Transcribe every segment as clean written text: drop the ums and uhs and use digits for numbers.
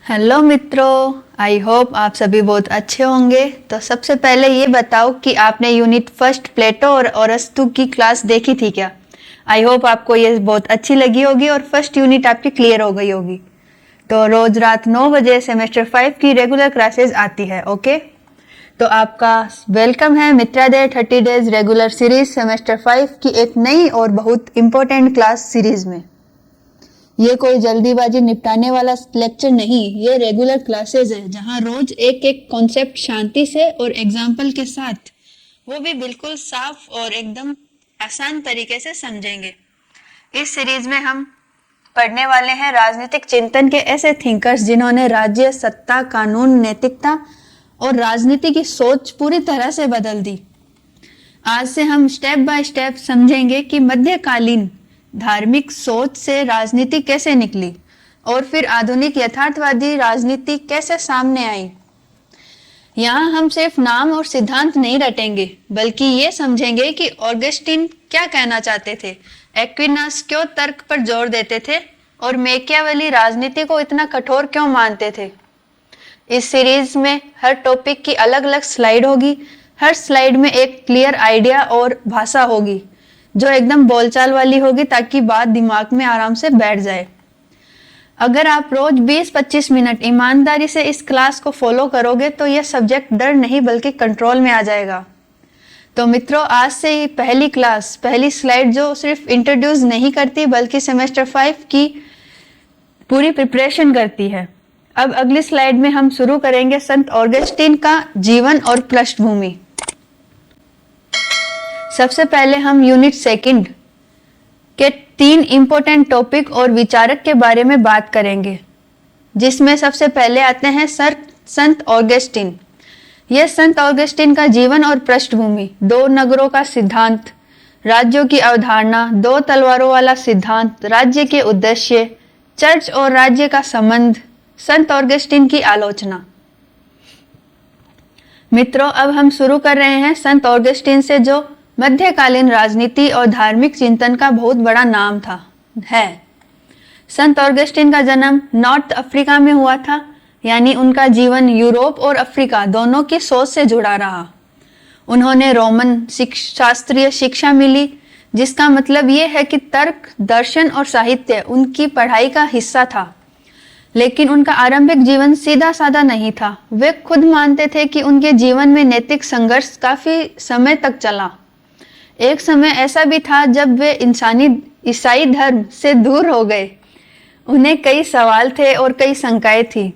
Hello मित्रों, I hope आप सभी बहुत अच्छे होंगे। तो सबसे पहले ये बताओ कि आपने यूनिट फर्स्ट प्लेटो और अरस्तु की क्लास देखी थी क्या। आई होप आपको ये बहुत अच्छी लगी होगी और फर्स्ट यूनिट आपकी क्लियर हो गई होगी। तो रोज रात 9 बजे सेमेस्टर 5 की रेगुलर क्लासेस आती है। ओके, तो आपका वेलकम है मित्रादय 30 डेज रेगुलर सीरीज सेमेस्टर 5 की एक नई और बहुत इंपॉर्टेंट क्लास सीरीज में। ये कोई जल्दीबाजी निपटाने वाला लेक्चर नहीं, ये रेगुलर क्लासेस है जहां रोज एक एक कॉन्सेप्ट शांति से और एग्जाम्पल के साथ, वो भी बिल्कुल साफ और एकदम आसान तरीके से समझेंगे। इस सीरीज में हम पढ़ने वाले हैं राजनीतिक चिंतन के ऐसे थिंकर्स जिन्होंने राज्य, सत्ता, कानून, नैतिकता और राजनीति की सोच पूरी तरह से बदल दी। आज से हम स्टेप बाय स्टेप समझेंगे कि मध्यकालीन धार्मिक सोच से राजनीति कैसे निकली और फिर आधुनिक यथार्थवादी राजनीति कैसे सामने आई। यहाँ हम सिर्फ नाम और सिद्धांत नहीं रटेंगे, बल्कि ये समझेंगे कि ऑगस्टीन क्या कहना चाहते थे, एक्विनास क्यों तर्क पर जोर देते थे और मैकियावेली राजनीति को इतना कठोर क्यों मानते थे। इस सीरीज में हर टॉपिक की अलग अलग स्लाइड होगी। हर स्लाइड में एक क्लियर आइडिया और भाषा होगी जो एकदम बोलचाल वाली होगी, ताकि बात दिमाग में आराम से बैठ जाए। अगर आप रोज 20-25 मिनट ईमानदारी से इस क्लास को फॉलो करोगे तो यह सब्जेक्ट डर नहीं बल्कि कंट्रोल में आ जाएगा। तो मित्रों, आज से ही पहली क्लास, पहली स्लाइड जो सिर्फ इंट्रोड्यूस नहीं करती बल्कि सेमेस्टर 5 की पूरी प्रिपरेशन करती है। अब अगली स्लाइड में हम शुरू करेंगे संत ऑगस्टीन का जीवन और पृष्ठभूमि। सबसे पहले हम यूनिट सेकंड के 3 इंपॉर्टेंट टॉपिक और विचारक के बारे में बात करेंगे, जिसमें सबसे पहले आते हैं संत ऑगस्टीन। यह संत ऑगस्टीन का जीवन और पृष्ठभूमि, 2 नगरों का सिद्धांत, राज्यों की अवधारणा, 2 तलवारों वाला सिद्धांत, राज्य के उद्देश्य, चर्च और राज्य का संबंध, संत ऑगस्टीन की आलोचना। मित्रों, अब हम शुरू कर रहे हैं संत ऑगस्टीन से, जो मध्यकालीन राजनीति और धार्मिक चिंतन का बहुत बड़ा नाम है। संत ऑगस्टीन का जन्म नॉर्थ अफ्रीका में हुआ था, यानी उनका जीवन यूरोप और अफ्रीका दोनों की सोच से जुड़ा रहा। उन्होंने रोमन शास्त्रीय शिक्षा मिली, जिसका मतलब ये है कि तर्क, दर्शन और साहित्य उनकी पढ़ाई का हिस्सा था। लेकिन उनका आरंभिक जीवन सीधा साधा नहीं था। वे खुद मानते थे कि उनके जीवन में नैतिक संघर्ष काफी समय तक चला। एक समय ऐसा भी था जब वे ईसाई धर्म से दूर हो गए। उन्हें कई सवाल थे और कई शंकाएं थी।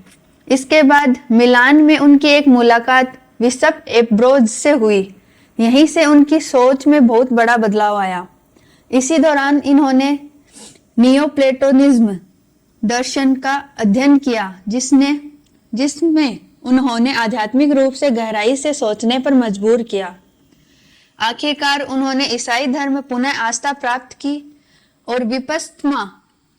इसके बाद मिलान में उनकी एक मुलाकात बिशप एम्ब्रोज से हुई। यहीं से उनकी सोच में बहुत बड़ा बदलाव आया। इसी दौरान इन्होंने नियोप्लेटोनिज्म दर्शन का अध्ययन किया, जिसमें उन्होंने आध्यात्मिक रूप से गहराई से सोचने पर मजबूर किया। आखिरकार उन्होंने ईसाई धर्म पुनः आस्था प्राप्त की और विपश्चिमा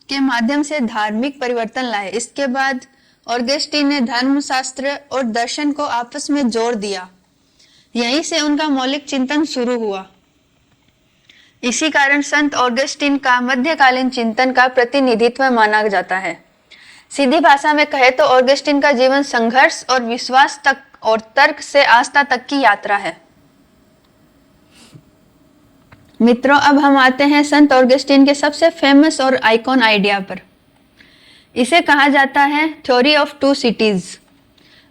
के माध्यम से धार्मिक परिवर्तन लाए। इसके बाद ऑगस्टीन ने धर्मशास्त्र और दर्शन को आपस में जोड़ दिया। यहीं से उनका मौलिक चिंतन शुरू हुआ। इसी कारण संत ऑगस्टीन का मध्यकालीन चिंतन का प्रतिनिधित्व माना जाता है। सीधी भाषा में कहे तो ऑगस्टीन का जीवन संघर्ष और विश्वास तक और तर्क से आस्था तक की यात्रा है। मित्रों, अब हम आते हैं संत ऑगस्टीन के सबसे फेमस और आइकॉन आइडिया पर। इसे कहा जाता है थ्योरी ऑफ 2 सिटीज।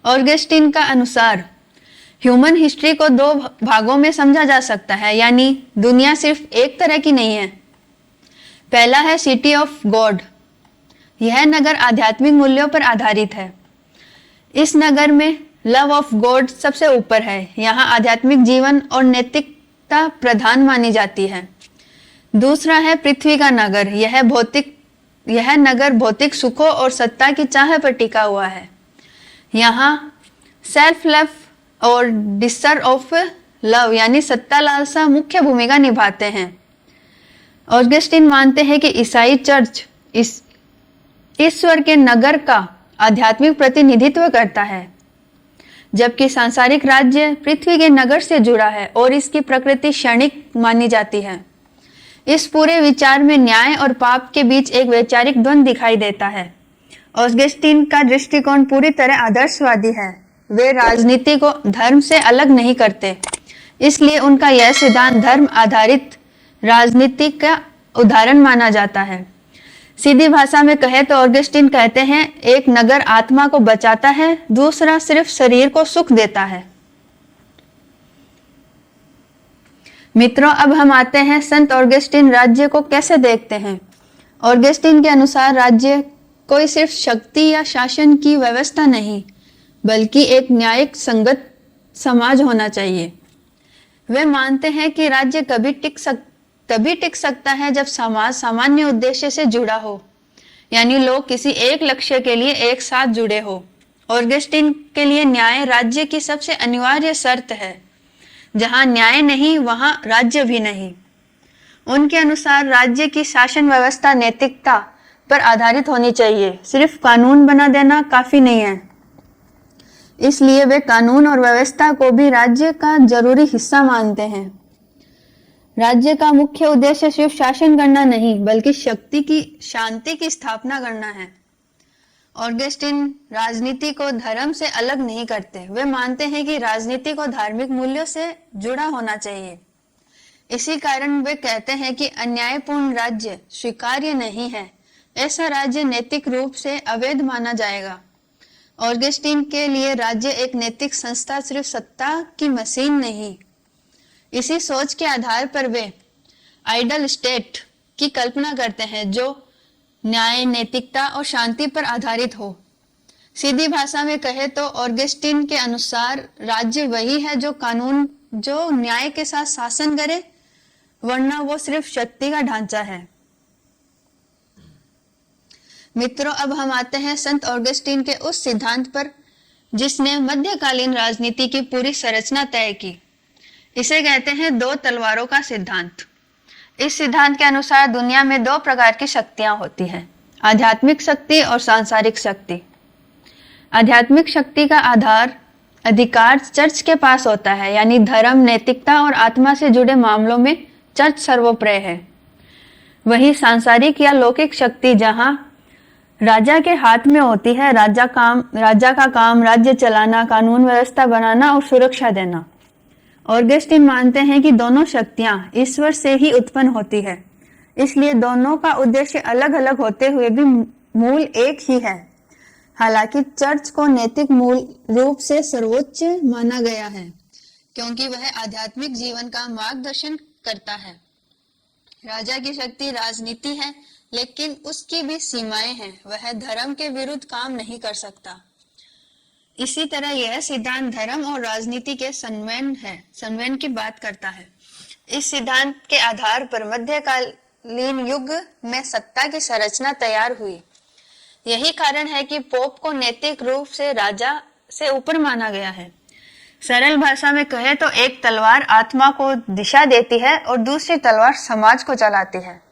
ऑगस्टीन का अनुसार ह्यूमन हिस्ट्री को 2 भागों में समझा जा सकता है, यानी दुनिया सिर्फ एक तरह की नहीं है। पहला है सिटी ऑफ गॉड। यह नगर आध्यात्मिक मूल्यों पर आधारित है। इस नगर में लव ऑफ गॉड सबसे ऊपर है। यहाँ आध्यात्मिक जीवन और नैतिकता प्रधान मानी जाती है। दूसरा है पृथ्वी का नगर। यह नगर भौतिक सुखों और सत्ता की चाह पर टिका हुआ है। यहाँ सेल्फ लव और डिसर ऑफ लव यानी सत्ता लालसा मुख्य भूमिका निभाते हैं। ऑगस्टीन मानते हैं कि ईसाई चर्च ईश्वर के नगर का आध्यात्मिक प्रतिनिधित्व करता है, जबकि सांसारिक राज्य पृथ्वी के नगर से जुड़ा है और इसकी प्रकृति क्षणिक मानी जाती है। इस पूरे विचार में न्याय और पाप के बीच एक वैचारिक द्वंद्व दिखाई देता है। ऑगस्टीन का दृष्टिकोण पूरी तरह आदर्शवादी है। वे राजनीति को धर्म से अलग नहीं करते, इसलिए उनका यह सिद्धांत धर्म आधारित राजनीति का उदाहरण माना जाता है। सीधी भाषा में कहे तो ऑगस्टीन कहते हैं, एक नगर आत्मा को बचाता है, दूसरा सिर्फ शरीर को सुख देता है। मित्रों, अब हम आते हैं संत ऑगस्टीन राज्य को कैसे देखते हैं। ऑगस्टीन के अनुसार राज्य कोई सिर्फ शक्ति या शासन की व्यवस्था नहीं, बल्कि एक न्यायिक संगत समाज होना चाहिए। वे मानते हैं कि राज्य तभी टिक सकता है जब समाज सामान्य उद्देश्य से जुड़ा हो, यानी लोग किसी एक लक्ष्य के लिए एक साथ जुड़े हो। ऑगस्टीन के लिए न्याय राज्य की सबसे अनिवार्य शर्त है। जहां न्याय नहीं, वहां राज्य भी नहीं। उनके अनुसार राज्य की शासन व्यवस्था नैतिकता पर आधारित होनी चाहिए, सिर्फ कानून बना देना काफी नहीं है। इसलिए वे कानून और व्यवस्था को भी राज्य का जरूरी हिस्सा मानते हैं। राज्य का मुख्य उद्देश्य सिर्फ शासन करना नहीं, बल्कि शांति की स्थापना करना है। ऑगस्टीन राजनीति को धर्म से अलग नहीं करते। वे मानते हैं कि राजनीति को धार्मिक मूल्यों से जुड़ा होना चाहिए। इसी कारण वे कहते हैं कि अन्यायपूर्ण राज्य स्वीकार्य नहीं है। ऐसा राज्य नैतिक रूप से अवैध माना जाएगा। ऑगस्टीन के लिए राज्य एक नैतिक संस्था, सिर्फ सत्ता की मशीन नहीं। इसी सोच के आधार पर वे आइडल स्टेट की कल्पना करते हैं, जो न्याय, नैतिकता और शांति पर आधारित हो। सीधी भाषा में कहे तो ऑगस्टीन के अनुसार राज्य वही है जो न्याय के साथ शासन करे, वरना वो सिर्फ शक्ति का ढांचा है। मित्रों, अब हम आते हैं संत ऑगस्टीन के उस सिद्धांत पर जिसने मध्यकालीन राजनीति की पूरी संरचना तय की। इसे कहते हैं दो तलवारों का सिद्धांत। इस सिद्धांत के अनुसार दुनिया में दो प्रकार की शक्तियां होती हैं, आध्यात्मिक शक्ति और सांसारिक शक्ति। आध्यात्मिक शक्ति का अधिकार चर्च के पास होता है, यानी धर्म, नैतिकता और आत्मा से जुड़े मामलों में चर्च सर्वोपरि है। वही सांसारिक या लौकिक शक्ति जहां राजा के हाथ में होती है, राजा का काम राज्य चलाना, कानून व्यवस्था बनाना और सुरक्षा देना। ऑगस्टीन मानते हैं कि दोनों शक्तियां ईश्वर से ही उत्पन्न होती है, इसलिए दोनों का उद्देश्य अलग अलग होते हुए भी मूल एक ही है। हालांकि चर्च को नैतिक मूल रूप से सर्वोच्च माना गया है, क्योंकि वह आध्यात्मिक जीवन का मार्गदर्शन करता है। राजा की शक्ति राजनीति है, लेकिन उसकी भी सीमाएं हैं। वह धर्म के विरुद्ध काम नहीं कर सकता। इसी तरह यह सिद्धांत धर्म और राजनीति के संवयन की बात करता है। इस सिद्धांत के आधार पर मध्यकालीन युग में सत्ता की संरचना तैयार हुई। यही कारण है कि पोप को नैतिक रूप से राजा से ऊपर माना गया है। सरल भाषा में कहे तो एक तलवार आत्मा को दिशा देती है और दूसरी तलवार समाज को चलाती है।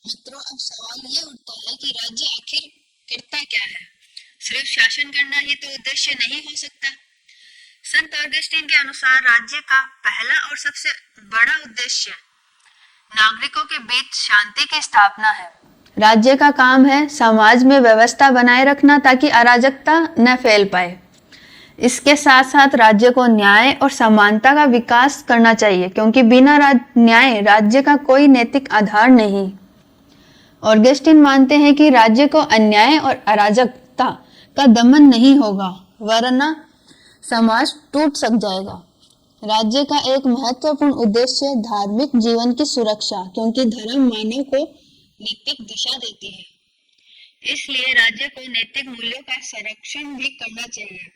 मित्रों, अब सवाल ये उठता है कि राज्य आखिर करता क्या है? सिर्फ शासन करना ही तो उद्देश्य नहीं हो सकता। संत ऑगस्टीन के अनुसार राज्य का पहला और सबसे बड़ा उद्देश्य नागरिकों के बीच शांति की स्थापना है। राज्य का काम है समाज में व्यवस्था बनाए रखना ताकि अराजकता न फैल पाए। इसके साथ साथ राज्य को न्याय और समानता का विकास करना चाहिए, क्योंकि बिना न्याय राज्य का कोई नैतिक आधार नहीं। ऑगस्टीन मानते हैं कि राज्य को अन्याय और अराजकता का दमन नहीं होगा, वरना समाज टूट सक जाएगा। राज्य का एक महत्वपूर्ण उद्देश्य धार्मिक जीवन की सुरक्षा, क्योंकि धर्म मानव को नैतिक दिशा देती है। इसलिए राज्य को नैतिक मूल्यों का संरक्षण भी करना चाहिए।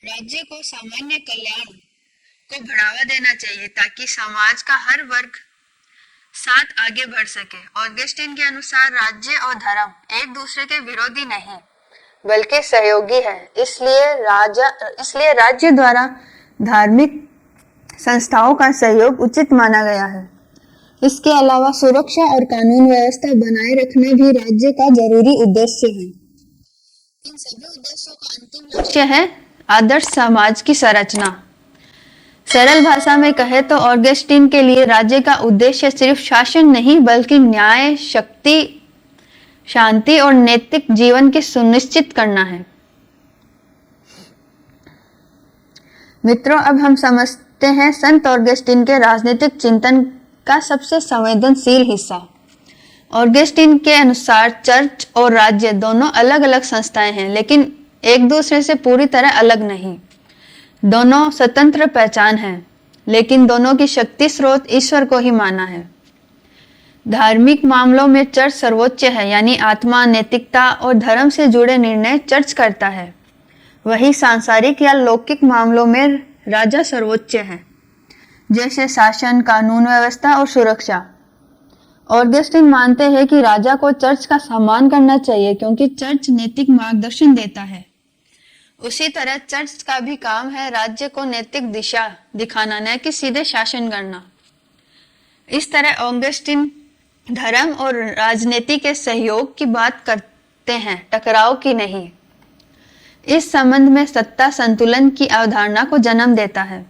राज्य को सामान्य कल्याण को बढ़ावा देना चाहिए ताकि समाज का हर वर्ग साथ आगे बढ़ सके। ऑगस्टीन के अनुसार राज्य और धर्म एक दूसरे के विरोधी नहीं, बल्कि सहयोगी है। इसलिए राज्य द्वारा धार्मिक संस्थाओं का सहयोग उचित माना गया है। इसके अलावा सुरक्षा और कानून व्यवस्था बनाए रखना भी राज्य का जरूरी उद्देश्य है। इन सभी उद्देश्यों का अंतिम लक्ष्य है आदर्श समाज की संरचना। सरल भाषा में कहे तो ऑगस्टीन के लिए राज्य का उद्देश्य सिर्फ शासन नहीं, बल्कि न्याय, शक्ति, शांति और नैतिक जीवन की सुनिश्चित करना है। मित्रों, अब हम समझते हैं संत ऑगस्टीन के राजनीतिक चिंतन का सबसे संवेदनशील हिस्सा। ऑगस्टीन के अनुसार चर्च और राज्य दोनों अलग अलग संस्थाएं हैं, लेकिन एक दूसरे से पूरी तरह अलग नहीं। दोनों स्वतंत्र पहचान हैं, लेकिन दोनों की शक्ति स्रोत ईश्वर को ही माना है। धार्मिक मामलों में चर्च सर्वोच्च है, यानी आत्मा, नैतिकता और धर्म से जुड़े निर्णय चर्च करता है। वही सांसारिक या लौकिक मामलों में राजा सर्वोच्च है, जैसे शासन, कानून व्यवस्था और सुरक्षा। ऑगस्टीन मानते हैं कि राजा को चर्च का सम्मान करना चाहिए, क्योंकि चर्च नैतिक मार्गदर्शन देता है। उसी तरह चर्च का भी काम है राज्य को नैतिक दिशा दिखाना, न कि सीधे शासन करना। इस तरह ऑगस्टीन धर्म और राजनीति के सहयोग की बात करते हैं, टकराव की नहीं। इस संबंध में सत्ता संतुलन की अवधारणा को जन्म देता है।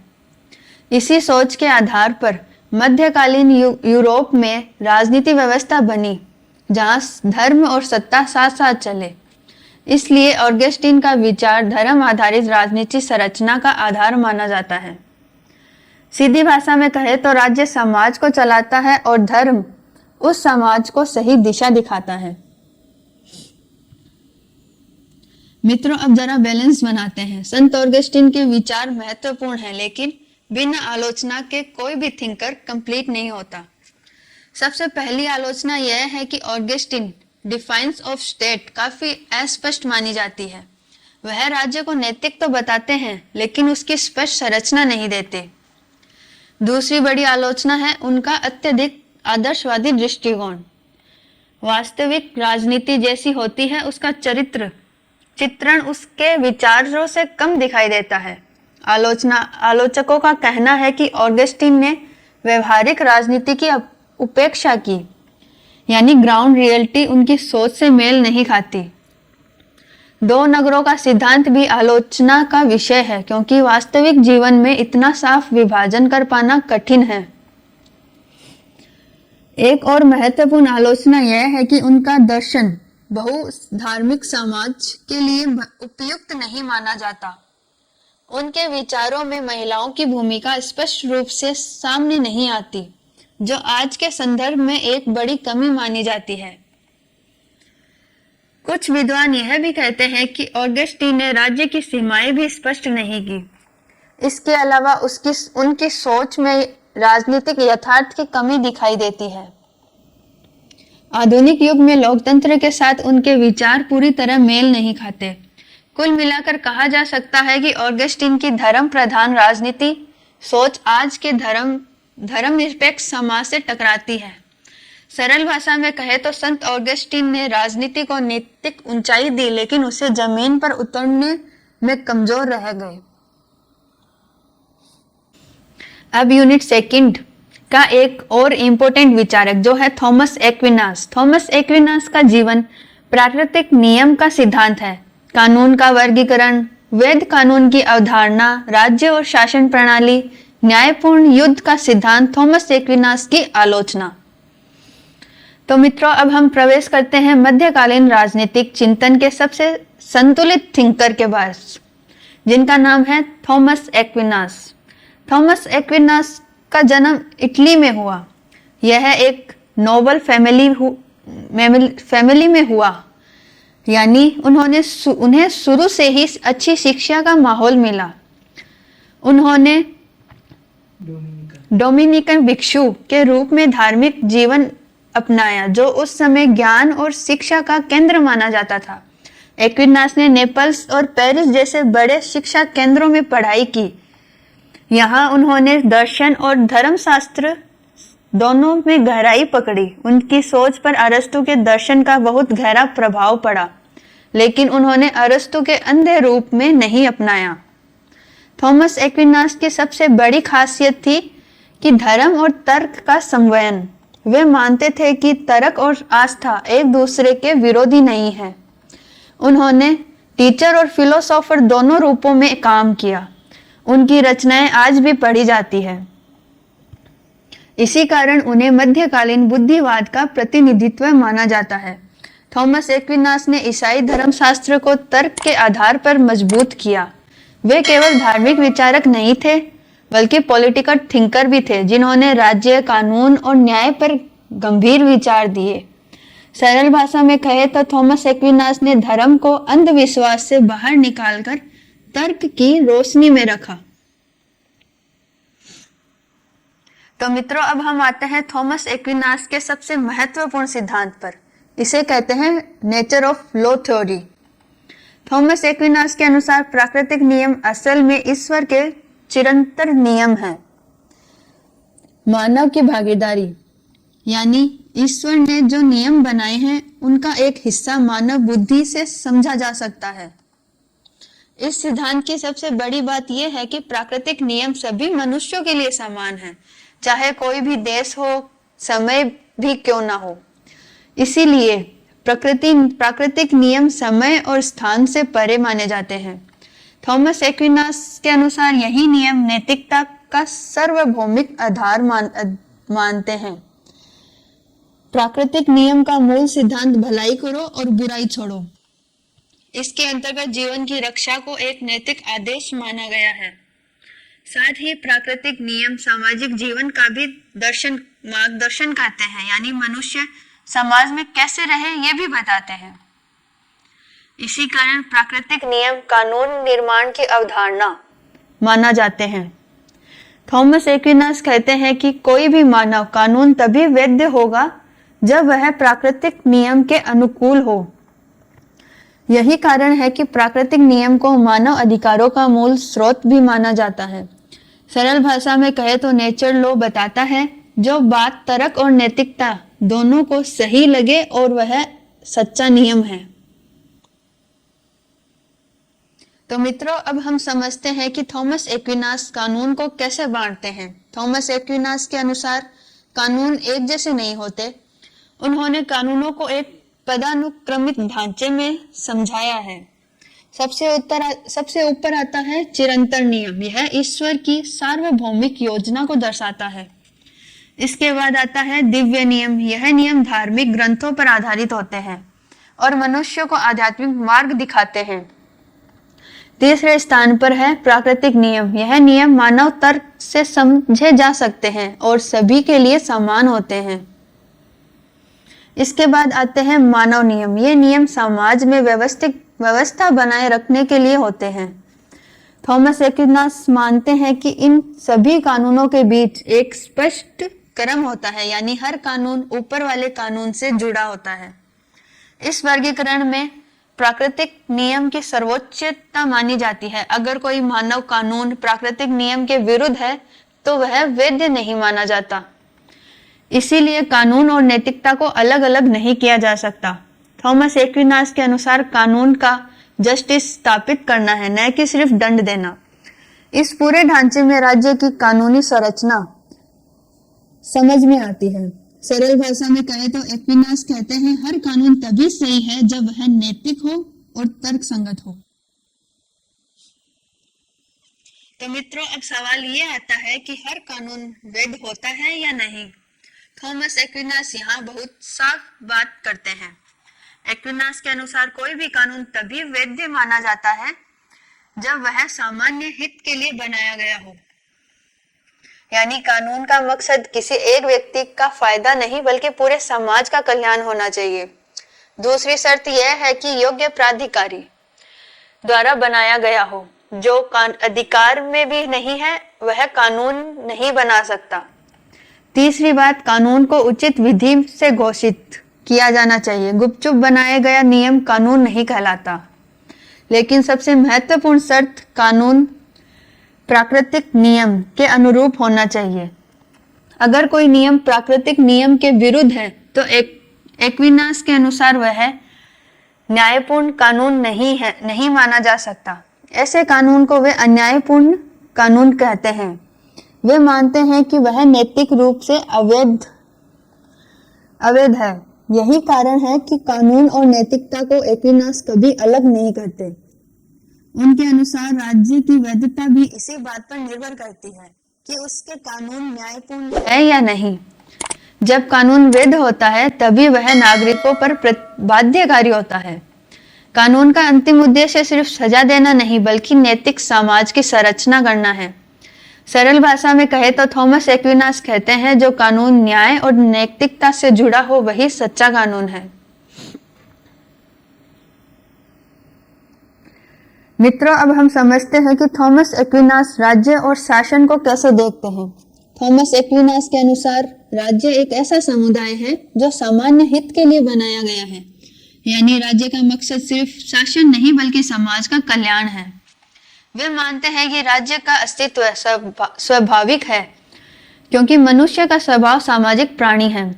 इसी सोच के आधार पर मध्यकालीन यूरोप में राजनीति व्यवस्था बनी, जहां धर्म और सत्ता साथ साथ चले। इसलिए ऑगस्टीन का विचार धर्म आधारित राजनीति संरचना का आधार माना जाता है। सीधी भाषा में कहे तो राज्य समाज को चलाता है और धर्म उस समाज को सही दिशा दिखाता है। मित्रों, अब जरा बैलेंस बनाते हैं। संत ऑगस्टीन के विचार महत्वपूर्ण हैं, लेकिन बिना आलोचना के कोई भी थिंकर कंप्लीट नहीं होता। सबसे पहली आलोचना यह है कि ऑगस्टीन डिफाइंस ऑफ स्टेट काफी अस्पष्ट मानी जाती है। वह राज्य को नैतिक तो बताते हैं, लेकिन उसकी स्पष्ट संरचना नहीं देते। दूसरी बड़ी आलोचना है उनका अत्यधिक आदर्शवादी दृष्टिकोण। वास्तविक राजनीति जैसी होती है, उसका चित्रण उसके विचारों से कम दिखाई देता है। आलोचकों का कहना है कि ऑगस्टीन ने व्यवहारिक राजनीति की उपेक्षा की, यानी ग्राउंड रियलिटी उनकी सोच से मेल नहीं खाती। दो नगरों का सिद्धांत भी आलोचना का विषय है, क्योंकि वास्तविक जीवन में इतना साफ विभाजन कर पाना कठिन है। एक और महत्वपूर्ण आलोचना यह है कि उनका दर्शन बहुधार्मिक समाज के लिए उपयुक्त नहीं माना जाता। उनके विचारों में महिलाओं की भूमिका स्पष्ट रूप से सामने नहीं आती, जो आज के संदर्भ में एक बड़ी कमी मानी जाती है। कुछ विद्वान यह भी कहते हैं कि ऑगस्टीन ने राज्य की सीमाएं भी स्पष्ट नहीं की। इसके अलावा उनकी सोच में राजनीतिक यथार्थ की कमी दिखाई देती है। आधुनिक युग में लोकतंत्र के साथ उनके विचार पूरी तरह मेल नहीं खाते। कुल मिलाकर कहा जा सकता है कि ऑगस्टीन की धर्म प्रधान राजनीति सोच आज के धर्मनिरपेक्ष समाज से टकराती है। सरल भाषा में कहे तो संत ऑगस्टीन ने राजनीति को नैतिक ऊंचाई दी, लेकिन उसे जमीन पर उतरने में कमजोर रह गए। अब यूनिट सेकंड का एक और इम्पोर्टेंट विचारक जो है थॉमस एक्विनास। थॉमस एक्विनास का जीवन प्राकृतिक नियम का सिद्धांत है, कानून का वर्गीकरण, वैध कानून की अवधारणा, राज्य और शासन प्रणाली, न्यायपूर्ण युद्ध का सिद्धांत, थॉमस एक्विनास की आलोचना। तो मित्रों, अब हम प्रवेश करते हैं मध्यकालीन राजनीतिक चिंतन के सबसे संतुलित थिंकर के पास, जिनका नाम है थॉमस एक्विनास। थॉमस एक्विनास का जन्म इटली में हुआ। यह एक नोबल फैमिली में हुआ, यानी उन्हें शुरू से ही अच्छी शिक्षा का माहौल मिला। उन्होंने डोमिनिकन भिक्षु के रूप में धार्मिक जीवन अपनाया, जो उस समय ज्ञान और शिक्षा का केंद्र माना जाता था। एक्विनास ने नेपल्स और पेरिस जैसे बड़े शिक्षा केंद्रों में पढ़ाई की। यहाँ उन्होंने दर्शन और धर्मशास्त्र दोनों में गहराई पकड़ी। उनकी सोच पर अरस्तु के दर्शन का बहुत गहरा प्रभाव पड़ा, लेकिन उन्होंने अरस्तु के अंधे रूप में नहीं अपनाया। थॉमस एक्विनास की सबसे बड़ी खासियत थी कि धर्म और तर्क का समन्वय। वे मानते थे कि तर्क और आस्था एक दूसरे के विरोधी नहीं है। उन्होंने टीचर और फिलोसोफर दोनों रूपों में काम किया। उनकी रचनाएं आज भी पढ़ी जाती है। इसी कारण उन्हें मध्यकालीन बुद्धिवाद का प्रतिनिधित्व माना जाता है। थॉमस एक्विनास ने ईसाई धर्मशास्त्र को तर्क के आधार पर मजबूत किया। वे केवल धार्मिक विचारक नहीं थे बल्कि पॉलिटिकल थिंकर भी थे, जिन्होंने राज्य, कानून और न्याय पर गंभीर विचार दिए। सरल भाषा में कहे तो थॉमस एक्विनास ने धर्म को अंधविश्वास से बाहर निकालकर तर्क की रोशनी में रखा। तो मित्रों, अब हम आते हैं थॉमस एक्विनास के सबसे महत्वपूर्ण सिद्धांत पर। इसे कहते हैं nature of law theory. Thomas Aquinas के अनुसार प्राकृतिक नियम असल में ईश्वर के चिरंतर नियम हैं। मानव की भागीदारी, यानी ईश्वर ने जो नियम बनाए हैं उनका एक हिस्सा मानव बुद्धि से समझा जा सकता है। इस सिद्धांत की सबसे बड़ी बात यह है कि प्राकृतिक नियम सभी मनुष्यों के लिए समान हैं, चाहे कोई भी देश हो, समय भी क्यों ना हो। इसीलिए प्राकृतिक नियम समय और स्थान से परे माने जाते हैं। थॉमस एक्विनास के अनुसार यही नियम नैतिकता का सार्वभौमिक आधार मानते हैं। प्राकृतिक नियम का मूल सिद्धांत भलाई करो और बुराई छोड़ो। इसके अंतर्गत जीवन की रक्षा को एक नैतिक आदेश माना गया है। साथ ही प्राकृतिक नियम सामाजिक जीवन का भी मार्गदर्शन करते हैं, यानी मनुष्य समाज में कैसे रहे ये भी बताते हैं। इसी कारण प्राकृतिक नियम कानून निर्माण की अवधारणा माना जाते हैं। थॉमस एक्विनास कहते हैं कि कोई भी मानव कानून तभी वैध होगा जब वह प्राकृतिक नियम के अनुकूल हो। यही कारण है कि प्राकृतिक नियम को मानव अधिकारों का मूल स्रोत भी माना जाता है। सरल भाषा में कहे तो नेचर लॉ बताता है जो बात तर्क और नैतिकता दोनों को सही लगे और वह सच्चा नियम है। तो मित्रों, अब हम समझते हैं कि थॉमस एक्विनास कानून को कैसे बांटते हैं। थॉमस एक्विनास के अनुसार कानून एक जैसे नहीं होते। उन्होंने कानूनों को एक पदानुक्रमित ढांचे में समझाया है। सबसे ऊपर आता है चिरंतर नियम। यह ईश्वर की सार्वभौमिक योजना को दर्शाता है। इसके बाद आता है दिव्य नियम। यह नियम धार्मिक ग्रंथों पर आधारित होते हैं और मनुष्य को आध्यात्मिक मार्ग दिखाते हैं। तीसरे स्थान पर है प्राकृतिक नियम। यह नियम मानव तर्क से समझे जा सकते हैं और सभी के लिए समान होते हैं। इसके बाद आते हैं मानव नियम। ये नियम समाज में व्यवस्था बनाए रखने के लिए होते हैं। थॉमस एक्विनास मानते हैं कि इन सभी कानूनों के बीच एक स्पष्ट क्रम होता है, यानी हर कानून ऊपर वाले कानून से जुड़ा होता है। इस वर्गीकरण में प्राकृतिक नियम की सर्वोच्चता मानी जाती है। अगर कोई मानव कानून प्राकृतिक नियम के विरुद्ध है तो वह वैध नहीं माना जाता। इसीलिए कानून और नैतिकता को अलग अलग नहीं किया जा सकता। थॉमस एक्विनास के अनुसार कानून का जस्टिस स्थापित करना है, न कि सिर्फ दंड देना। इस पूरे ढांचे में राज्य की कानूनी संरचना समझ में आती है। सरल भाषा में कहे तो एक्विनास कहते हैं हर कानून तभी सही है जब वह नैतिक हो और तर्कसंगत हो। तो मित्रों, अब सवाल ये आता है कि हर कानून वैध होता है या नहीं। थॉमस एक्विनास यहाँ बहुत साफ बात करते हैं। एक्विनास के अनुसार कोई भी कानून तभी वैध माना जाता है जब वह सामान्य हित के लिए बनाया गया हो, यानी कानून का मकसद किसी एक व्यक्ति का फायदा नहीं बल्कि पूरे समाज का कल्याण होना चाहिए। दूसरी शर्त यह है कि योग्य प्राधिकारी द्वारा बनाया गया हो। जो अधिकार में भी नहीं है वह कानून नहीं बना सकता। तीसरी बात, कानून को उचित विधि से घोषित किया जाना चाहिए। गुपचुप बनाया गया नियम कानून नहीं कहलाता। लेकिन सबसे महत्वपूर्ण शर्त, कानून प्राकृतिक नियम के अनुरूप होना चाहिए। अगर कोई नियम प्राकृतिक नियम के विरुद्ध है तो एक्विनास के अनुसार वह न्यायपूर्ण कानून नहीं माना जा सकता। ऐसे कानून को वे अन्यायपूर्ण कानून कहते हैं। वे मानते हैं कि वह नैतिक रूप से अवैध है। यही कारण है कि कानून और नैतिकता को एक्विनास कभी अलग नहीं करते। उनके अनुसार राज्य की वैधता भी इसी बात पर निर्भर करती है कि उसके कानून न्यायपूर्ण है या नहीं। जब कानून वैध होता है तभी वह नागरिकों पर बाध्यकारी होता है। कानून का अंतिम उद्देश्य सिर्फ सजा देना नहीं बल्कि नैतिक समाज की संरचना करना है। सरल भाषा में कहे तो थॉमस एक्विनास कहते हैं, जो कानून न्याय और नैतिकता से जुड़ा हो वही सच्चा कानून है। मित्रों, अब हम समझते हैं कि थॉमस एक्विनास राज्य और शासन को कैसे देखते हैं। थॉमस एक्विनास के अनुसार राज्य एक ऐसा समुदाय है जो सामान्य हित के लिए बनाया गया है, यानी राज्य का मकसद सिर्फ शासन नहीं बल्कि समाज का कल्याण है। वे मानते हैं कि राज्य का अस्तित्व स्वाभाविक है क्योंकि मनुष्य का स्वभाव सामाजिक प्राणी है।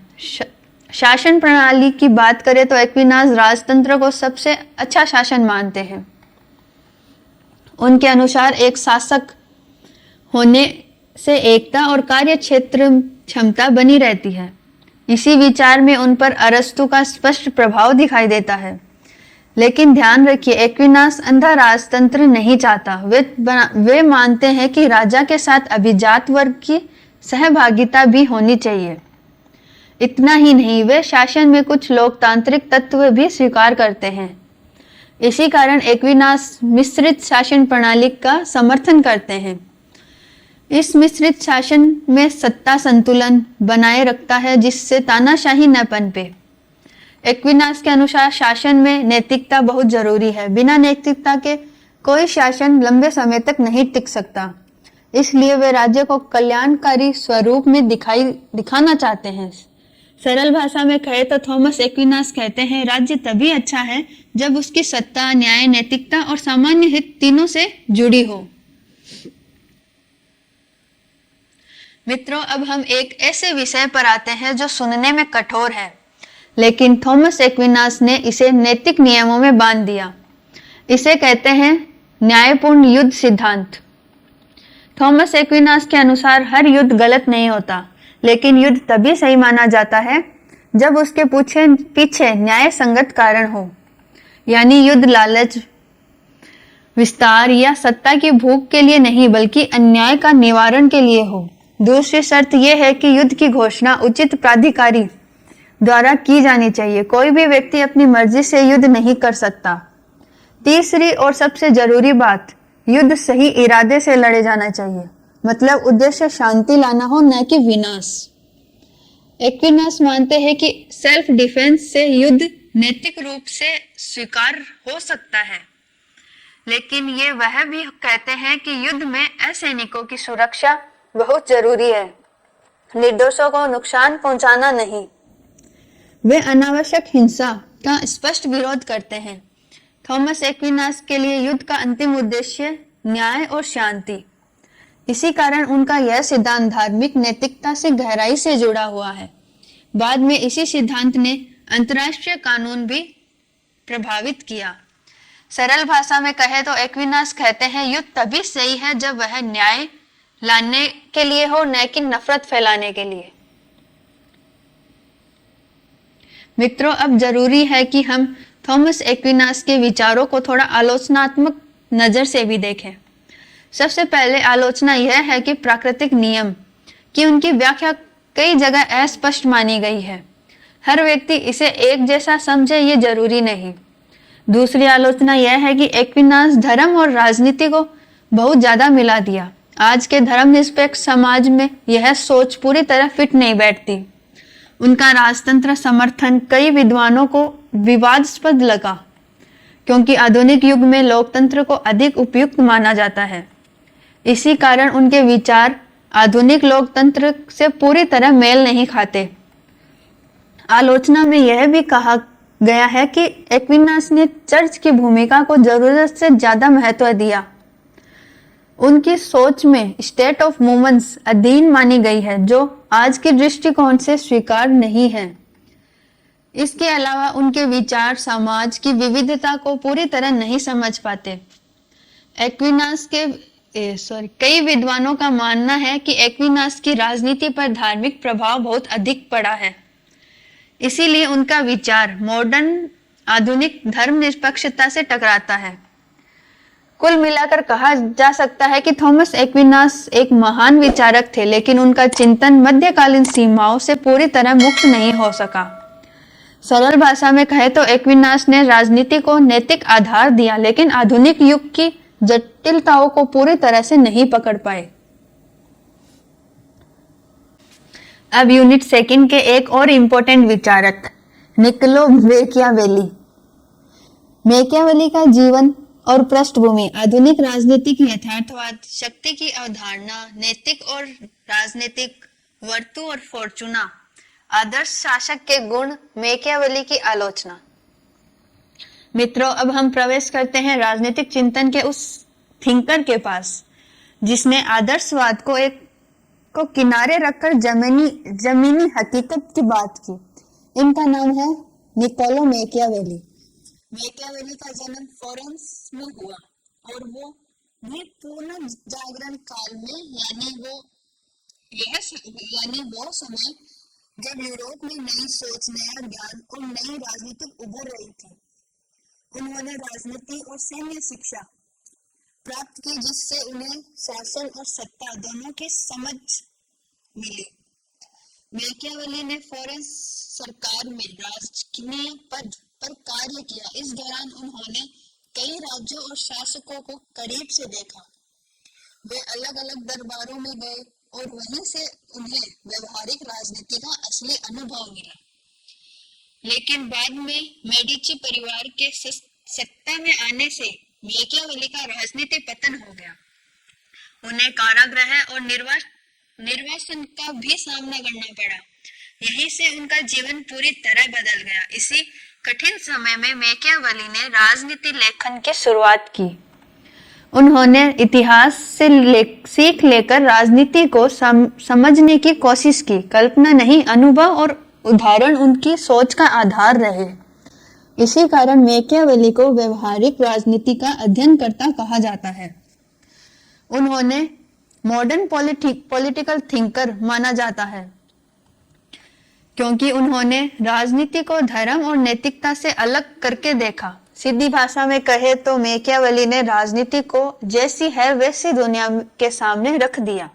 शासन प्रणाली की बात करें तो एक्विनास राजतंत्र को सबसे अच्छा शासन मानते हैं। उनके अनुसार एक शासक होने से एकता और कार्य क्षेत्र क्षमता बनी रहती है। इसी विचार में उन पर अरस्तु का स्पष्ट प्रभाव दिखाई देता है। लेकिन ध्यान रखिए, एक्विनास अंधा राजतंत्र नहीं चाहता। वे मानते हैं कि राजा के साथ अभिजात वर्ग की सहभागिता भी होनी चाहिए। इतना ही नहीं, वे शासन में कुछ लोकतांत्रिक तत्व भी स्वीकार करते हैं। इसी कारण एक्विनास मिश्रित शासन प्रणाली का समर्थन करते हैं। इस मिश्रित शासन में सत्ता संतुलन बनाए रखता है जिससे तानाशाही न पनपे। एक्विनास के अनुसार शासन में नैतिकता बहुत जरूरी है। बिना नैतिकता के कोई शासन लंबे समय तक नहीं टिक सकता। इसलिए वे राज्य को कल्याणकारी स्वरूप में दिखाना चाहते हैं। सरल भाषा में कहे तो थॉमस एक्विनास कहते हैं, राज्य तभी अच्छा है जब उसकी सत्ता, न्याय, नैतिकता और सामान्य हित तीनों से जुड़ी हो। मित्रों, अब हम एक ऐसे विषय पर आते हैं जो सुनने में कठोर है, लेकिन थॉमस एक्विनास ने इसे नैतिक नियमों में बांध दिया। इसे कहते हैं न्यायपूर्ण युद्ध सिद्धांत। थॉमस एक्विनास के अनुसार हर युद्ध गलत नहीं होता, लेकिन युद्ध तभी सही माना जाता है जब उसके पीछे न्याय संगत कारण हो, यानी युद्ध लालच, विस्तार या सत्ता की भूख के लिए नहीं बल्कि अन्याय का निवारण के लिए हो। दूसरी शर्त यह है कि युद्ध की घोषणा उचित प्राधिकारी द्वारा की जानी चाहिए। कोई भी व्यक्ति अपनी मर्जी से युद्ध नहीं कर सकता। तीसरी और सबसे जरूरी बात, युद्ध सही इरादे से लड़े जाना चाहिए, मतलब उद्देश्य शांति लाना हो, न कि विनाश। एक्विनास मानते हैं कि सेल्फ डिफेंस से युद्ध नैतिक रूप से स्वीकार हो सकता है, लेकिन ये वह भी कहते हैं कि युद्ध में असैनिकों की सुरक्षा बहुत जरूरी है, निर्दोषों को नुकसान पहुंचाना नहीं। वे अनावश्यक हिंसा का स्पष्ट विरोध करते हैं। थॉमस एक्विनास के लिए युद्ध का अंतिम उद्देश्य न्याय और शांति। इसी कारण उनका यह सिद्धांत धार्मिक नैतिकता से गहराई से जुड़ा हुआ है। बाद में इसी सिद्धांत ने अंतर्राष्ट्रीय कानून भी प्रभावित किया। सरल भाषा में कहे तो एक्विनास कहते हैं, युद्ध तभी सही है जब वह न्याय लाने के लिए हो, न कि नफरत फैलाने के लिए। मित्रों, अब जरूरी है कि हम थॉमस एक्विनास के विचारों को थोड़ा आलोचनात्मक नजर से भी देखें। सबसे पहले आलोचना यह है कि प्राकृतिक नियम की उनकी व्याख्या कई जगह अस्पष्ट मानी गई है। हर व्यक्ति इसे एक जैसा समझे ये जरूरी नहीं। दूसरी आलोचना यह है कि एक्विनास धर्म और राजनीति को बहुत ज्यादा मिला दिया। आज के धर्मनिरपेक्ष समाज में यह सोच पूरी तरह फिट नहीं बैठती। उनका राजतंत्र समर्थन कई विद्वानों को विवादास्पद लगा, क्योंकि आधुनिक युग में लोकतंत्र को अधिक उपयुक्त माना जाता है। इसी कारण उनके विचार आधुनिक लोकतंत्र से पूरी तरह मेल नहीं खाते। आलोचना में यह भी कहा गया है कि एक्विनास ने चर्च की भूमिका को जरूरत से ज्यादा महत्व दिया। उनकी सोच में स्टेट ऑफ मूवमेंट्स अधीन मानी गई है, जो आज के दृष्टिकोण से स्वीकार नहीं है। इसके अलावा उनके विचार समाज की विविधता को पूरी तरह नहीं समझ पाते। एक्विनास के कई विद्वानों का मानना है कि एक्विनास की राजनीति पर धार्मिक प्रभाव बहुत अधिक पड़ा है। इसीलिए उनका विचार मॉडर्न आधुनिक धर्मनिरपेक्षता से टकराता है। कुल मिलाकर कहा जा सकता है कि थॉमस एक्विनास एक महान विचारक थे, लेकिन उनका चिंतन मध्यकालीन सीमाओं से पूरी तरह मुक्त नहीं हो सका। सरल भाषा में कहे तो एक्विनास ने राजनीति को नैतिक आधार दिया, लेकिन आधुनिक युग की जटिलताओं को पूरी तरह से नहीं पकड़ पाए। अब यूनिट सेकंड के एक और इम्पोर्टेंट विचारक निकोलो मैकियावेली। मैकियावेली का जीवन और पृष्ठभूमि आधुनिक राजनीतिक यथार्थवाद, शक्ति की अवधारणा, नैतिक और राजनीतिक वर्तु और फॉर्चूना, आदर्श शासक के गुण, मैकियावेली की आलोचना। मित्रों, अब हम प्रवेश करते हैं राजनीतिक चिंतन के उस थिंकर के पास जिसने आदर्शवाद को किनारे रखकर जमीनी हकीकत की बात की। इनका नाम है निकोलो मैकियावेली। मैकियावेली का जन्म फ्लोरेंस में हुआ और वो भी पूर्ण जागरण काल में, यानी वो समय जब यूरोप में नई सोच, नया ज्ञान और नई राजनीति उभर रही थी। उन्होंने राजनीति और सैन्य शिक्षा प्राप्त की, जिससे उन्हें शासन और सत्ता दोनों की समझ मिली। मैकियावेली ने फ्लोरेंस सरकार में राजकीय पद पर कार्य किया। इस दौरान उन्होंने कई राज्यों और शासकों को करीब से देखा। वे अलग अलग दरबारों में गए और वहीं से उन्हें व्यवहारिक राजनीति का असली अनुभव मिला। लेकिन बाद में मेडिची परिवार के सत्ता में आने से मैकियावेली का राजनीति पतन हो गया। उन्हें कारागृह और निर्वासन का भी सामना करना पड़ा। यहीं से उनका जीवन पूरी तरह बदल गया। इसी कठिन समय में मैकियावेली ने राजनीति लेखन की शुरुआत की। उन्होंने इतिहास से सीख लेकर राजनीति को समझने की कोशिश की। कल्पना नहीं, अनुभव और उदाहरण उनकी सोच का आधार रहे। इसी कारण मैकियावेली को व्यवहारिक राजनीति का अध्ययनकर्ता कहा जाता है। उन्होंने मॉडर्न पॉलिटिकल थिंकर माना जाता है क्योंकि उन्होंने राजनीति को धर्म और नैतिकता से अलग करके देखा। सीधी भाषा में कहे तो मैकियावेली ने राजनीति को जैसी है वैसी दुनिया के सामने रख दिया।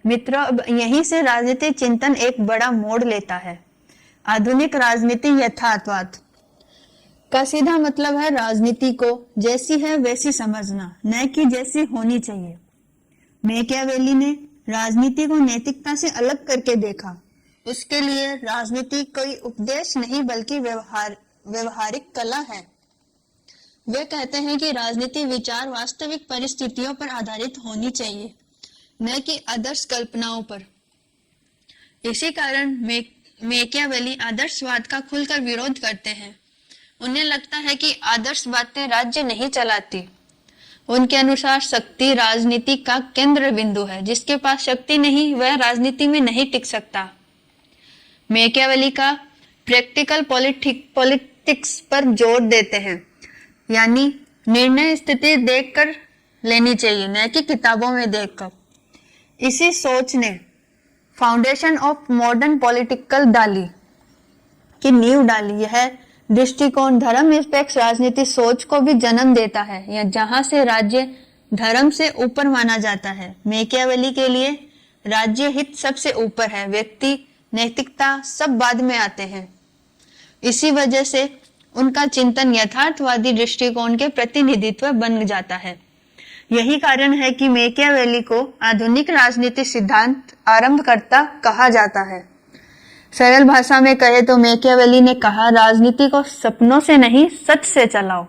मित्रों, अब यहीं से राजनीतिक चिंतन एक बड़ा मोड़ लेता है। आधुनिक राजनीति यथार्थवाद का सीधा मतलब है राजनीति को जैसी है वैसी समझना, न कि जैसी होनी चाहिए। मैकियावेली ने राजनीति को नैतिकता से अलग करके देखा। उसके लिए राजनीति कोई उपदेश नहीं बल्कि व्यवहारिक कला है। वे कहते हैं कि राजनीति विचार वास्तविक परिस्थितियों पर आधारित होनी चाहिए, न कि आदर्श कल्पनाओं पर। इसी कारण मैकियावेली आदर्शवाद का खुलकर विरोध करते हैं। उन्हें लगता है कि आदर्श बातें राज्य नहीं चलाती। उनके अनुसार शक्ति राजनीति का केंद्र बिंदु है। जिसके पास शक्ति नहीं वह राजनीति में नहीं टिक सकता। मैकियावेली का प्रैक्टिकल पॉलिटिक्स पर जोर देते हैं, यानी निर्णय स्थिति देखकर लेनी चाहिए, न कि किताबों में देखकर। इसी सोच ने फाउंडेशन ऑफ मॉडर्न पॉलिटिकल की नींव डाली। यह दृष्टिकोण धर्म निरपेक्ष राजनीति सोच को भी जन्म देता है, या जहां से राज्य धर्म से ऊपर माना जाता है। मैकियावेली के लिए राज्य हित सबसे ऊपर है, व्यक्ति नैतिकता सब बाद में आते हैं। इसी वजह से उनका चिंतन यथार्थवादी दृष्टिकोण के प्रतिनिधित्व बन जाता है। यही कारण है कि मैकियावेली को आधुनिक राजनीति सिद्धांत आरंभकर्ता कहा जाता है। सरल भाषा में कहे तो मैकियावेली ने कहा, राजनीति को सपनों से नहीं सच से चलाओ।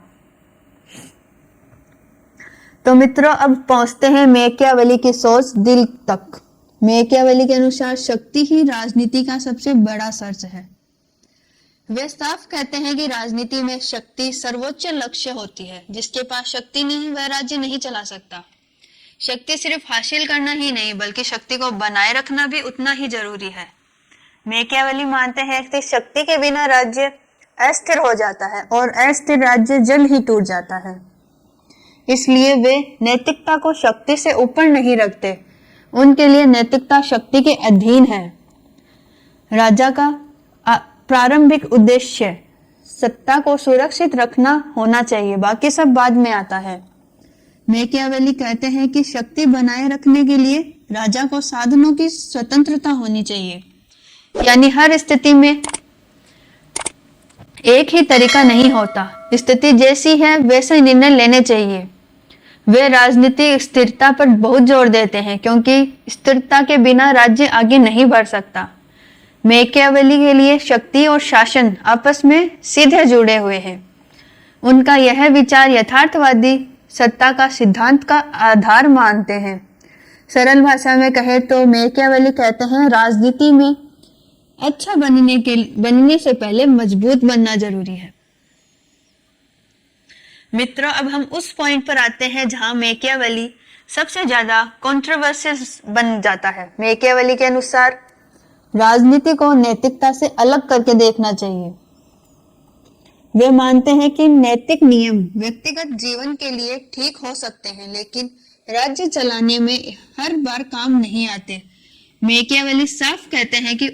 तो मित्रों, अब पहुंचते हैं मैकियावेली की सोच दिल तक। मैकियावेली के अनुसार शक्ति ही राजनीति का सबसे बड़ा सर्च है। वे साफ कहते हैं कि राजनीति में शक्ति सर्वोच्च लक्ष्य होती है। जिसके पास शक्ति नहीं वह राज्य नहीं चला सकता। शक्ति सिर्फ हासिल करना ही नहीं बल्कि शक्ति को बनाए रखना भी उतना ही जरूरी है। मैकियावेली मानते हैं कि शक्ति के बिना राज्य अस्थिर हो जाता है और अस्थिर राज्य जल्द ही टूट जाता है। इसलिए वे नैतिकता को शक्ति से ऊपर नहीं रखते। उनके लिए नैतिकता शक्ति के अधीन है। राजा का प्रारंभिक उद्देश्य सत्ता को सुरक्षित रखना होना चाहिए, बाकी सब बाद में आता है। मैकियावेली कहते हैं कि शक्ति बनाए रखने के लिए राजा को साधनों की स्वतंत्रता होनी चाहिए, यानी हर स्थिति में एक ही तरीका नहीं होता, स्थिति जैसी है वैसे निर्णय लेने चाहिए। वे राजनीतिक स्थिरता पर बहुत जोर देते हैं क्योंकि स्थिरता के बिना राज्य आगे नहीं बढ़ सकता। मैकियावेली के लिए शक्ति और शासन आपस में सीधे जुड़े हुए हैं। उनका यह विचार यथार्थवादी सत्ता का सिद्धांत का आधार मानते हैं। सरल भाषा में कहे तो मैकियावेली कहते हैं राजनीति में अच्छा बनने से पहले मजबूत बनना जरूरी है। मित्रों, अब हम उस पॉइंट पर आते हैं जहां मैकियावेली सबसे ज्यादा कंट्रोवर्शियल बन जाता है। मैकियावेली के अनुसार राजनीति को नैतिकता से अलग करके देखना चाहिए। वे मानते हैं कि नैतिक नियम व्यक्तिगत जीवन के लिए ठीक हो सकते हैं, लेकिन राज्य चलाने में हर बार काम नहीं आते। मैकियावेली साफ कहते हैं कि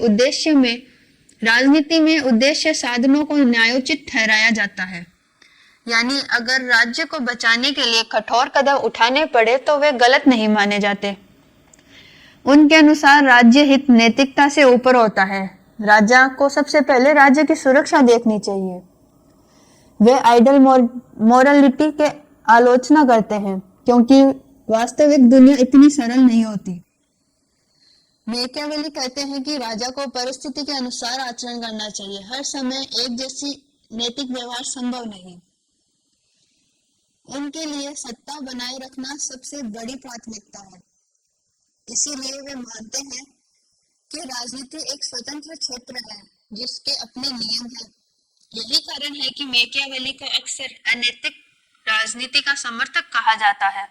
राजनीति में उद्देश्य साधनों को न्यायोचित ठहराया जाता है, यानी अगर राज्य को बचाने के लिए कठोर कदम उठाने पड़े तो वे गलत नहीं माने जाते। उनके अनुसार राज्य हित नैतिकता से ऊपर होता है। राजा को सबसे पहले राज्य की सुरक्षा देखनी चाहिए। वे आइडल मोरालिटी के आलोचना करते हैं क्योंकि वास्तविक दुनिया इतनी सरल नहीं होती। मैकियावेली कहते हैं कि राजा को परिस्थिति के अनुसार आचरण करना चाहिए। हर समय एक जैसी नैतिक व्यवहार संभव नहीं। उनके लिए सत्ता बनाए रखना सबसे बड़ी प्राथमिकता है। इसीलिए वे मानते हैं कि राजनीति एक स्वतंत्र क्षेत्र है जिसके अपने नियम हैं। यही कारण है कि मैकियावेली को अक्सर अनैतिक राजनीति का समर्थक कहा जाता है,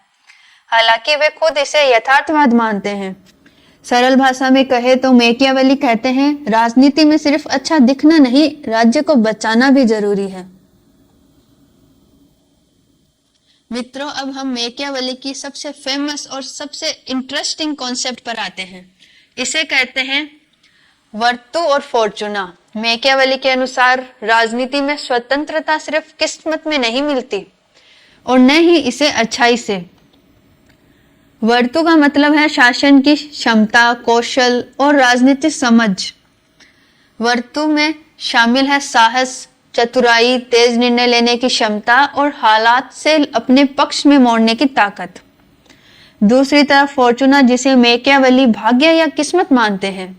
हालांकि वे खुद इसे यथार्थवाद मानते हैं। सरल भाषा में कहे तो मैकियावेली कहते हैं राजनीति में सिर्फ अच्छा दिखना नहीं, राज्य को बचाना भी जरूरी है। मित्रों, अब हम मैकियावेली की सबसे फेमस और सबसे इंटरेस्टिंग कॉन्सेप्ट पर आते हैं। इसे कहते हैं वर्तु और फॉर्चूना। मैकियावेली के अनुसार राजनीति में स्वतंत्रता सिर्फ किस्मत में नहीं मिलती और न ही इसे अच्छाई से। वर्तु का मतलब है शासन की क्षमता, कौशल और राजनीतिक समझ। वर्तु में शामिल है साहस, चतुराई, तेज निर्णय लेने की क्षमता और हालात से अपने पक्ष में मोड़ने की ताकत। दूसरी तरफ फॉर्चूना, जिसे मैकियावेली भाग्य या किस्मत मानते हैं।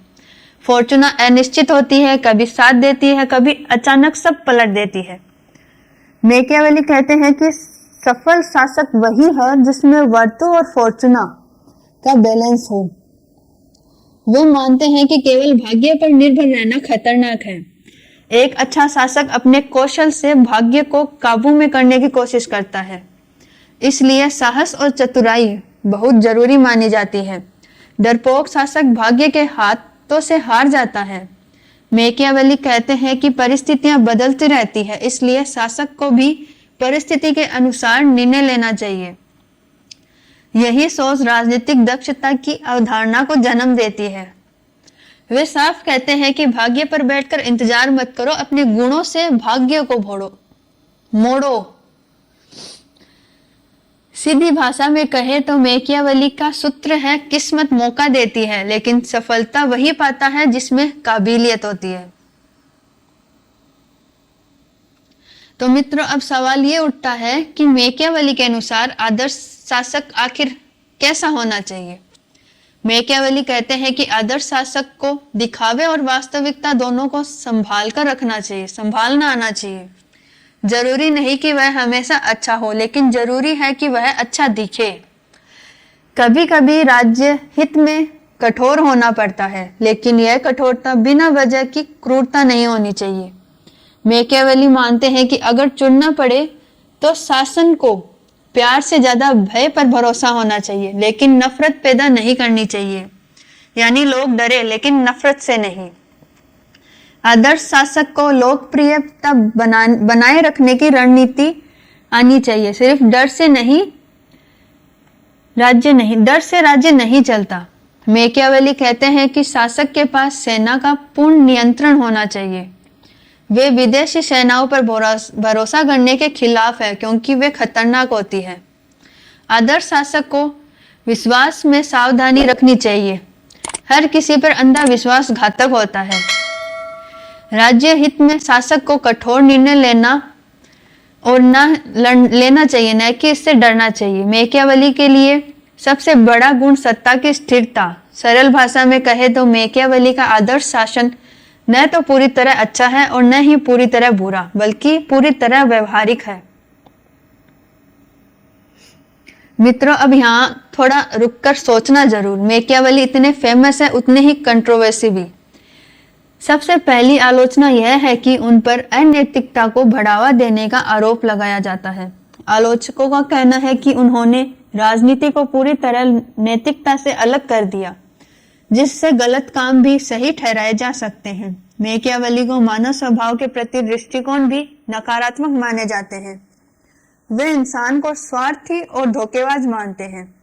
फॉर्चूना अनिश्चित होती है, कभी साथ देती है, कभी अचानक सब पलट देती है। मैकियावेली कहते हैं कि सफल शासक वही है जिसमें वर्तु और फॉर्चूना का बैलेंस हो। वे मानते हैं कि केवल भाग्य पर निर्भर रहना खतरनाक है। एक अच्छा शासक अपने कौशल से भाग्य को काबू में करने की कोशिश करता है, इसलिए साहस और चतुराई बहुत जरूरी मानी जाती है। डरपोक शासक भाग्य के हाथों से हार जाता है। मैकियावेली कहते हैं कि परिस्थितियां बदलती रहती है, इसलिए शासक को भी परिस्थिति के अनुसार निर्णय लेना चाहिए। यही सोच राजनीतिक दक्षता की अवधारणा को जन्म देती है। वे साफ कहते हैं कि भाग्य पर बैठकर इंतजार मत करो, अपने गुणों से भाग्य को मोड़ो। सीधी भाषा में कहे तो मैकियावेली का सूत्र है किस्मत मौका देती है, लेकिन सफलता वही पाता है जिसमें काबिलियत होती है। तो मित्रों, अब सवाल ये उठता है कि मैकियावेली के अनुसार आदर्श शासक आखिर कैसा होना चाहिए। मैकियावेली कहते हैं कि आदर्श शासक को दिखावे और वास्तविकता दोनों को संभाल कर रखना चाहिए, संभालना आना चाहिए। जरूरी नहीं कि वह हमेशा अच्छा हो, लेकिन जरूरी है कि वह अच्छा दिखे। कभी कभी राज्य हित में कठोर होना पड़ता है, लेकिन यह कठोरता बिना वजह की क्रूरता नहीं होनी चाहिए। मैकियावेली मानते हैं कि अगर चुनना पड़े तो शासन को प्यार से ज्यादा भय पर भरोसा होना चाहिए, लेकिन नफरत पैदा नहीं करनी चाहिए। यानी लोग डरे लेकिन नफरत से नहीं। आदर्श शासक को लोकप्रियता बनाए रखने की रणनीति आनी चाहिए, सिर्फ डर से राज्य नहीं चलता। मैकियावेली कहते हैं कि शासक के पास सेना का पूर्ण नियंत्रण होना चाहिए। वे विदेशी सेनाओं पर भरोसा करने के खिलाफ है क्योंकि वे खतरनाक होती है। आदर्श शासक को विश्वास में सावधानी रखनी चाहिए। हर किसी पर अंधा विश्वास घातक होता है। राज्य हित में शासक को कठोर निर्णय लेना और लेना चाहिए, न कि इससे डरना चाहिए। मैकियावेली के लिए सबसे बड़ा गुण सत्ता की स्थिरता। सरल भाषा में कहे तो मैकियावेली का आदर्श शासन न तो पूरी तरह अच्छा है और न ही पूरी तरह बुरा, बल्कि पूरी तरह व्यवहारिक है। मित्रों, अब यहाँ थोड़ा रुककर सोचना जरूर। मैकियावेली इतने फेमस है, उतने ही कंट्रोवर्सी भी। सबसे पहली आलोचना यह है कि उन पर अनैतिकता को बढ़ावा देने का आरोप लगाया जाता है। आलोचकों का कहना है कि उन्होंने राजनीति को पूरी तरह नैतिकता से अलग कर दिया, जिससे गलत काम भी सही ठहराए जा सकते हैं। मैकियावेली को मानव स्वभाव के प्रति दृष्टिकोण भी नकारात्मक माने जाते हैं। वे इंसान को स्वार्थी और धोखेबाज मानते हैं।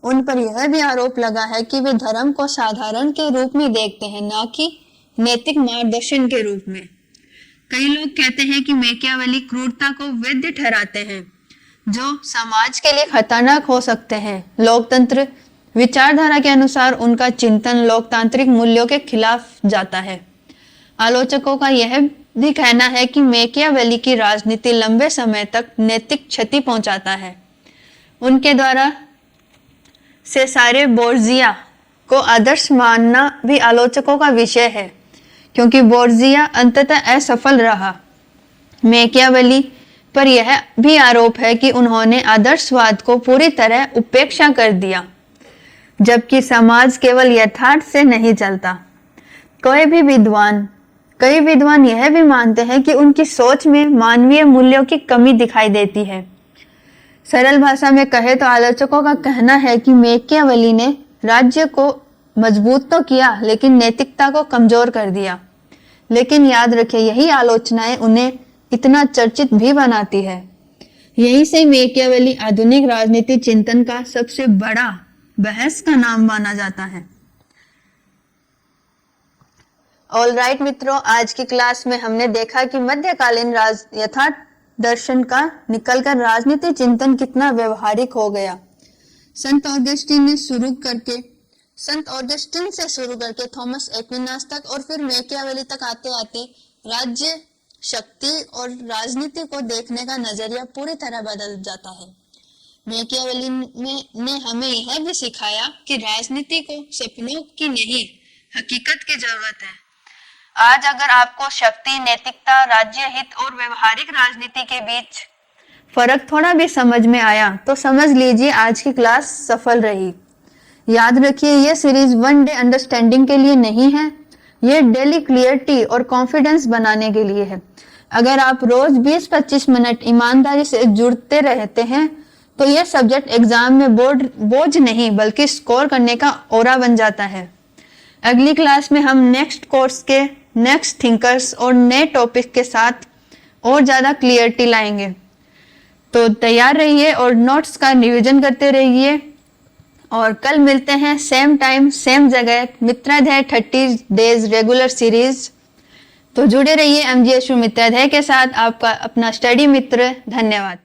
उन पर यह भी आरोप लगा है कि वे धर्म को साधारण के रूप में देखते हैं, न कि नैतिक मार्गदर्शन के रूप में। कई लोग कहते हैं कि मैकियावेली क्रूरता को वैध ठहराते हैं, जो समाज के लिए खतरनाक हो सकते हैं। लोकतंत्र विचारधारा के अनुसार उनका चिंतन लोकतांत्रिक मूल्यों के खिलाफ जाता है। आलोचकों का यह भी कहना है कि मैकियावेली की राजनीति लंबे समय तक नैतिक क्षति पहुंचाता है। उनके द्वारा सेसारे बोर्जिया को आदर्श मानना भी आलोचकों का विषय है, क्योंकि बोर्जिया अंततः असफल रहा। मैकियावेली पर यह भी आरोप है कि उन्होंने आदर्शवाद को पूरी तरह उपेक्षा कर दिया, जबकि समाज केवल यथार्थ से नहीं चलता। कई विद्वान यह भी मानते हैं कि उनकी सोच में मानवीय मूल्यों की कमी दिखाई देती है। सरल भाषा में कहे तो आलोचकों का कहना है कि मैकियावेली ने राज्य को मजबूत तो किया, लेकिन नैतिकता को कमजोर कर दिया। लेकिन याद रखें, यही आलोचनाएं उन्हें इतना चर्चित भी बनाती है। यहीं से मैकियावेली आधुनिक राजनीति चिंतन का सबसे बड़ा बहस का नाम माना जाता है। ऑलराइट मित्रों, आज की क्लास में हमने देखा कि मध्यकालीन यथार्थ दर्शन का निकलकर राजनीति चिंतन कितना व्यवहारिक हो गया। संत ऑगस्टीन से शुरू करके थॉमस एक्विनास तक और फिर मैकियावेली तक आते आते राज्य, शक्ति और राजनीति को देखने का नजरिया पूरी तरह बदल जाता है। मैकियावेली ने हमें यह भी सिखाया कि राजनीति को सपनों की नहीं, हकीकत की जरूरत है। आज अगर आपको शक्ति, नैतिकता, राज्य हित और व्यवहारिक राजनीति के बीच फर्क थोड़ा भी समझ में आया तो समझ लीजिए आज की क्लास सफल रही। याद रखिए, यह सीरीज वन डे अंडरस्टैंडिंग के लिए नहीं है, यह डेली क्लियरिटी और कॉन्फिडेंस बनाने के लिए है। अगर आप रोज 20-25 मिनट ईमानदारी से जुड़ते रहते हैं तो यह सब्जेक्ट एग्जाम में बोझ नहीं बल्कि स्कोर करने का औरा बन जाता है। अगली क्लास में हम नेक्स्ट कोर्स के नेक्स्ट थिंकर्स और नए टॉपिक के साथ और ज्यादा क्लियरिटी लाएंगे। तो तैयार रहिए और नोट्स का रिवीजन करते रहिए। और कल मिलते हैं सेम टाइम सेम जगह, मित्राध्याय 30 डेज रेगुलर सीरीज। तो जुड़े रहिए MGSU मित्राध्याय के साथ। आपका अपना स्टडी मित्र। धन्यवाद।